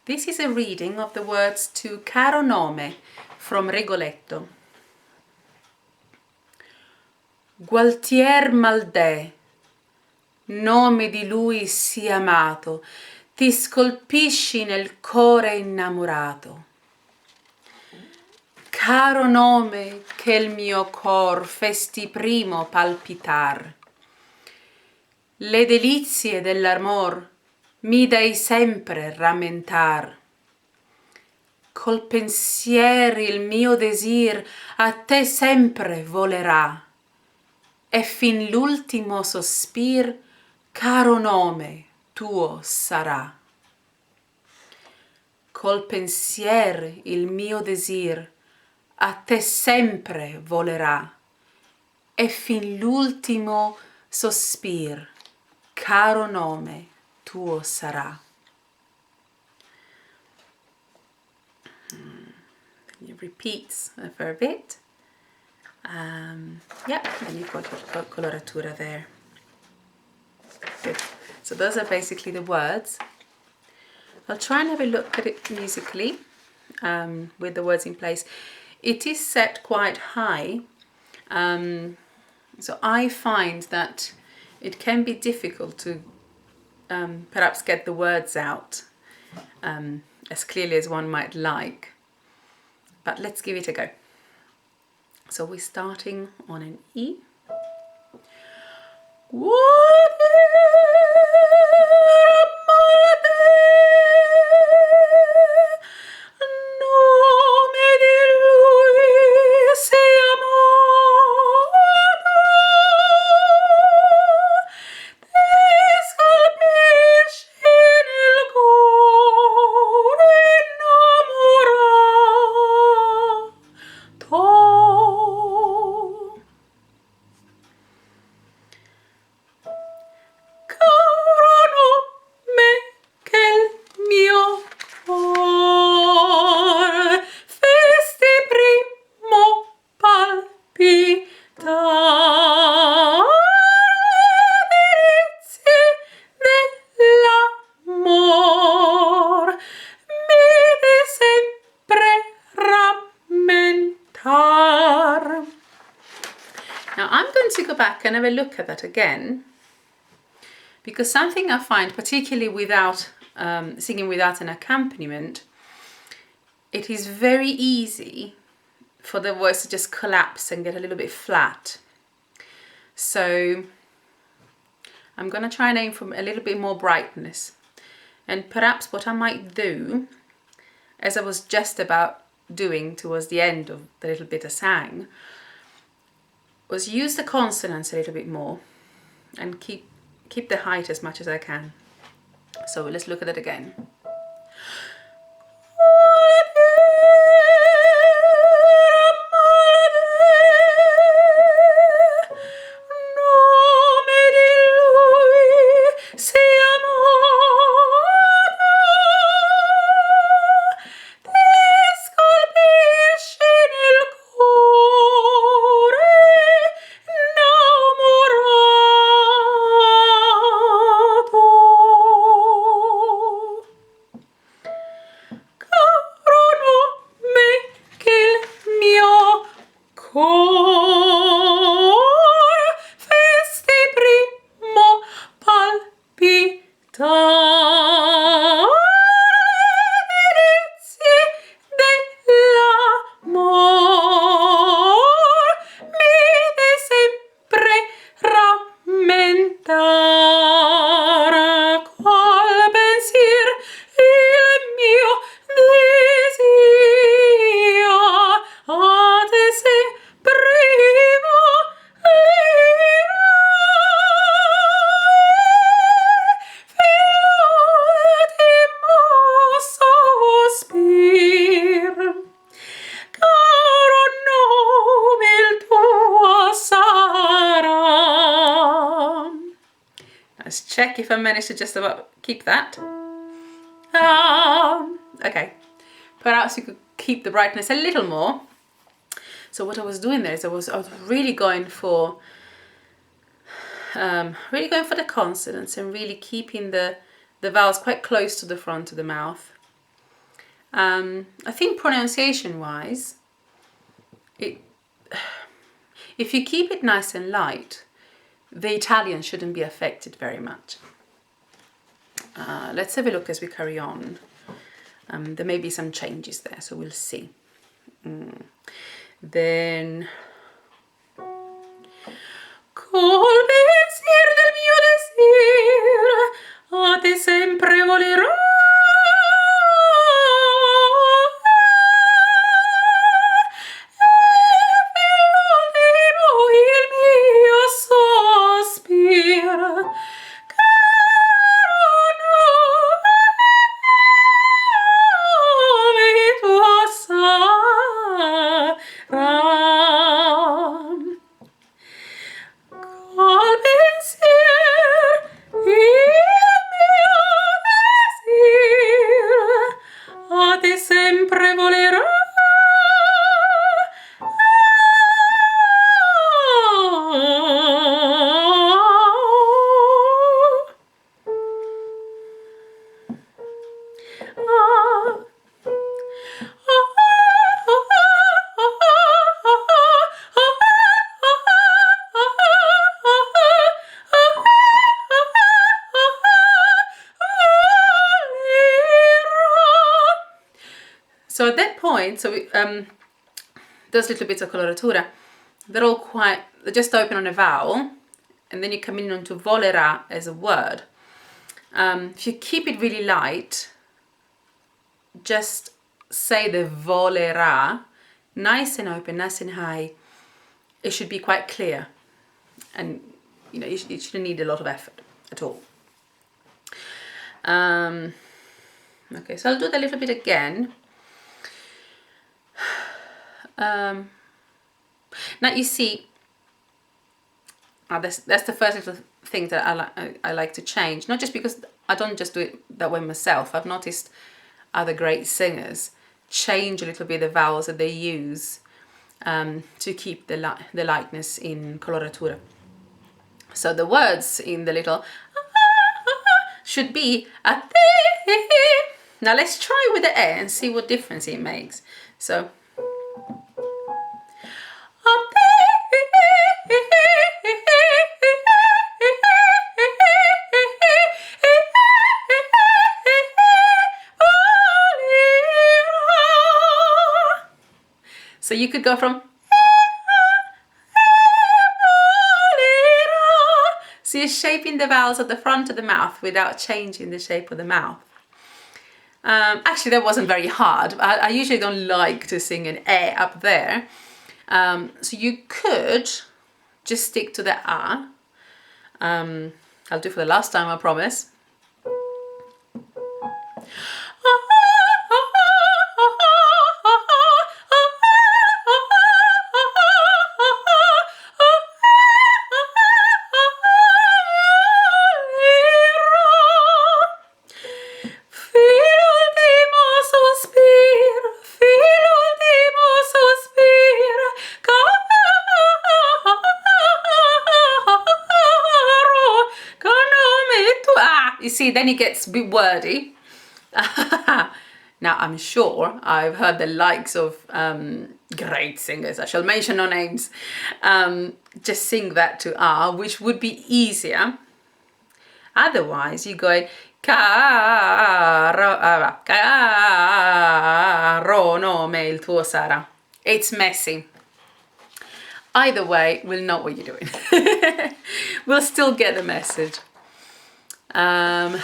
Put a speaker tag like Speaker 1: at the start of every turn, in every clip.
Speaker 1: This is a reading of the words to Caro nome from Rigoletto. Gualtier Maldè, nome di lui sì amato, ti scolpisci nel core innamorato. Caro nome che il mio cor festi primo palpitar. Le delizie dell'amor mi dai sempre rammentar. Col pensier il mio desir a te sempre volerà, e fin l'ultimo sospir caro nome tuo sarà. Col pensier il mio desir a te sempre volerà, e fin l'ultimo sospir caro nome tuo sarà. It repeats for a bit. And you've got your coloratura there. Good. So those are basically the words. I'll try and have a look at it musically with the words in place. It is set quite high, so I find that it can be difficult to perhaps get the words out as clearly as one might like, but let's give it a go. So we're starting on an E. Now I'm going to go back and have a look at that again, because something I find, particularly without singing without an accompaniment, it is very easy for the voice to just collapse and get a little bit flat. So I'm going to try and aim for a little bit more brightness. And perhaps what I might do, as I was just about doing towards the end of the little bit I sang, was use the consonants a little bit more and keep the height as much as I can. So let's look at it again. Let's check if I managed to just about keep that. Okay, perhaps you could keep the brightness a little more. So what I was doing there is I was really going for the consonants and really keeping the vowels quite close to the front of the mouth. I think pronunciation-wise, if you keep it nice and light, the Italian shouldn't be affected very much. Let's have a look as we carry on. There may be some changes there, so we'll see. Then... Col pensier del mio desir, a te sempre volerò. So at that point, those little bits of coloratura, they're just open on a vowel, and then you come in onto volerà as a word. If you keep it really light, just say the volerà, nice and open, nice and high. It should be quite clear, and you shouldn't need a lot of effort at all. Okay, so I'll do that a little bit again. Now you see, that's the first little thing that I like to change. Not just because I don't just do it that way myself. I've noticed other great singers change a little bit the vowels that they use to keep the lightness in coloratura. So the words in the little should be a te. Now let's try with the e and see what difference it makes. So so you could go from so you're shaping the vowels at the front of the mouth without changing the shape of the mouth. Actually, that wasn't very hard. I usually don't like to sing an e up there. So you could just stick to the a. I'll do it for the last time, I promise. You see, then it gets a bit wordy. Now, I'm sure I've heard the likes of great singers, I shall mention no names, just sing that to R, which would be easier. Otherwise, you go Caro, Caro, nome il tuo sarà. It's messy. Either way, we'll know what you're doing. We'll still get the message. But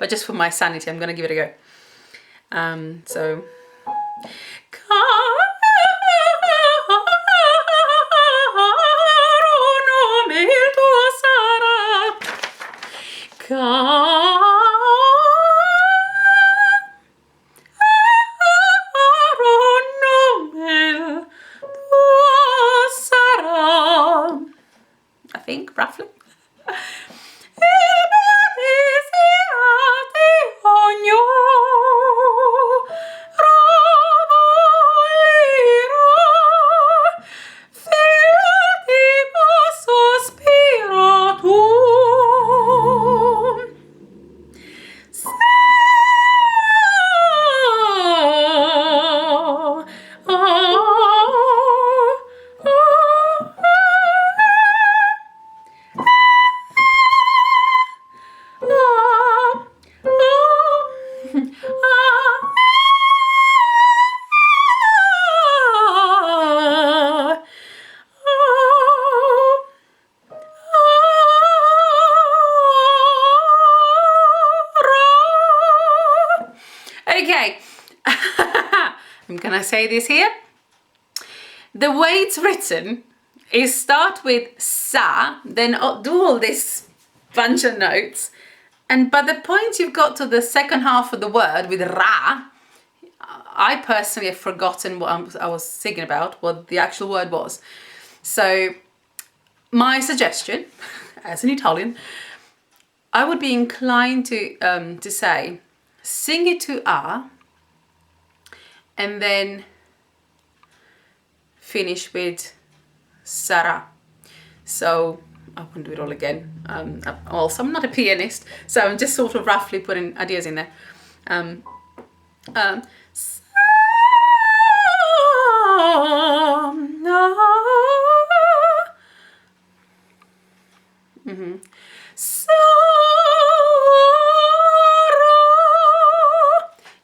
Speaker 1: just for my sanity, I'm going to give it a go. So, Caro, nome il tuo sarà. Caro, nome il tuo sarà. I think, roughly. Okay, I'm gonna say this here. The way it's written is start with sa, then do all this bunch of notes, and by the point you've got to the second half of the word with ra, I personally have forgotten what I was singing about, what the actual word was. So my suggestion, as an Italian, I would be inclined to say, sing it to a, and then finish with sarà. So I won't do it all again. Also, I'm not a pianist, so I'm just sort of roughly putting ideas in there.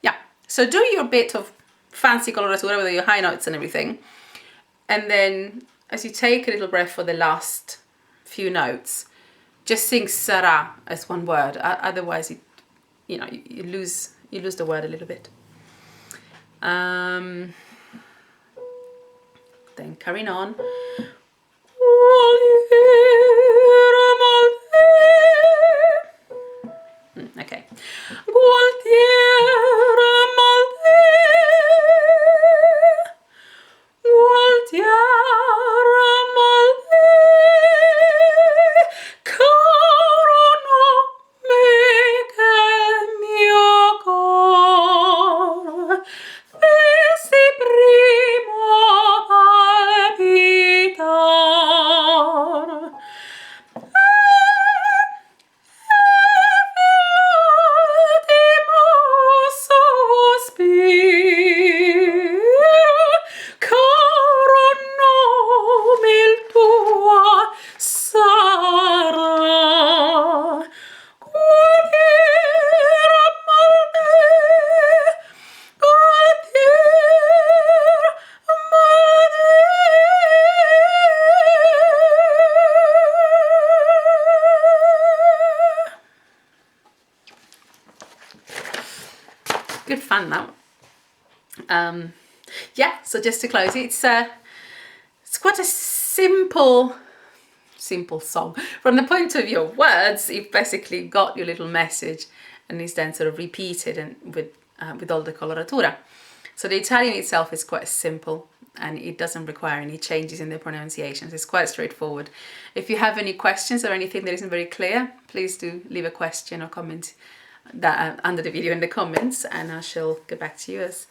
Speaker 1: Yeah, so do your bit of fancy coloratura with your high notes and everything, and then as you take a little breath for the last few notes, just sing sarà as one word. Otherwise, you lose the word a little bit. Then carrying on. Okay. Good fun that. Yeah, so just to close, it's quite a simple song. From the point of view of words, you've basically got your little message, and it's then sort of repeated and with all the coloratura. So the Italian itself is quite simple, and it doesn't require any changes in the pronunciations. It's quite straightforward. If you have any questions or anything that isn't very clear, please do leave a question or comment that under the video in the comments, and I shall get back to you as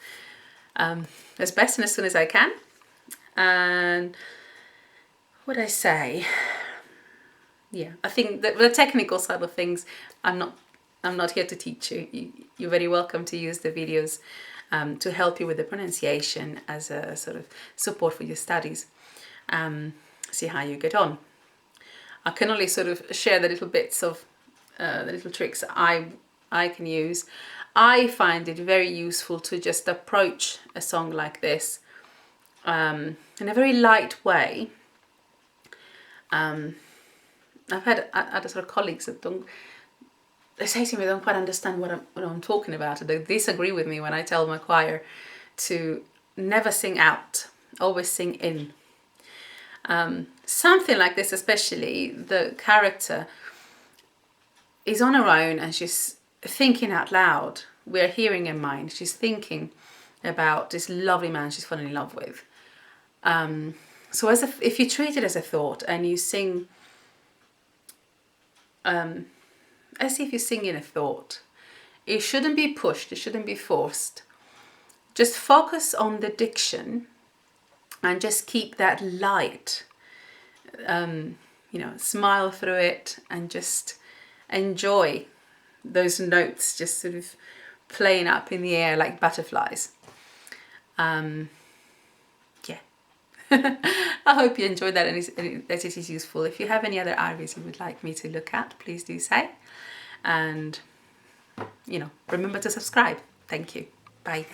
Speaker 1: best and as soon as I can. And what I say, yeah, I think that the technical side of things, I'm not here to teach you. You're very welcome to use the videos to help you with the pronunciation as a sort of support for your studies. See how you get on. I can only sort of share the little bits of the little tricks I can use. I find it very useful to just approach a song like this in a very light way. I've had other sort of colleagues that they say to me they don't quite understand what I'm talking about. They disagree with me when I tell my choir to never sing out, always sing in. Something like this, especially, the character is on her own and she's thinking out loud. We're hearing her mind. She's thinking about this lovely man she's fallen in love with. So if you treat it as a thought and you sing as if you're singing a thought, it shouldn't be pushed, it shouldn't be forced. Just focus on the diction and just keep that light. Smile through it and just enjoy those notes just sort of playing up in the air like butterflies. I hope you enjoyed that and that it is useful. If you have any other areas you would like me to look at, please do say. And, remember to subscribe. Thank you. Bye.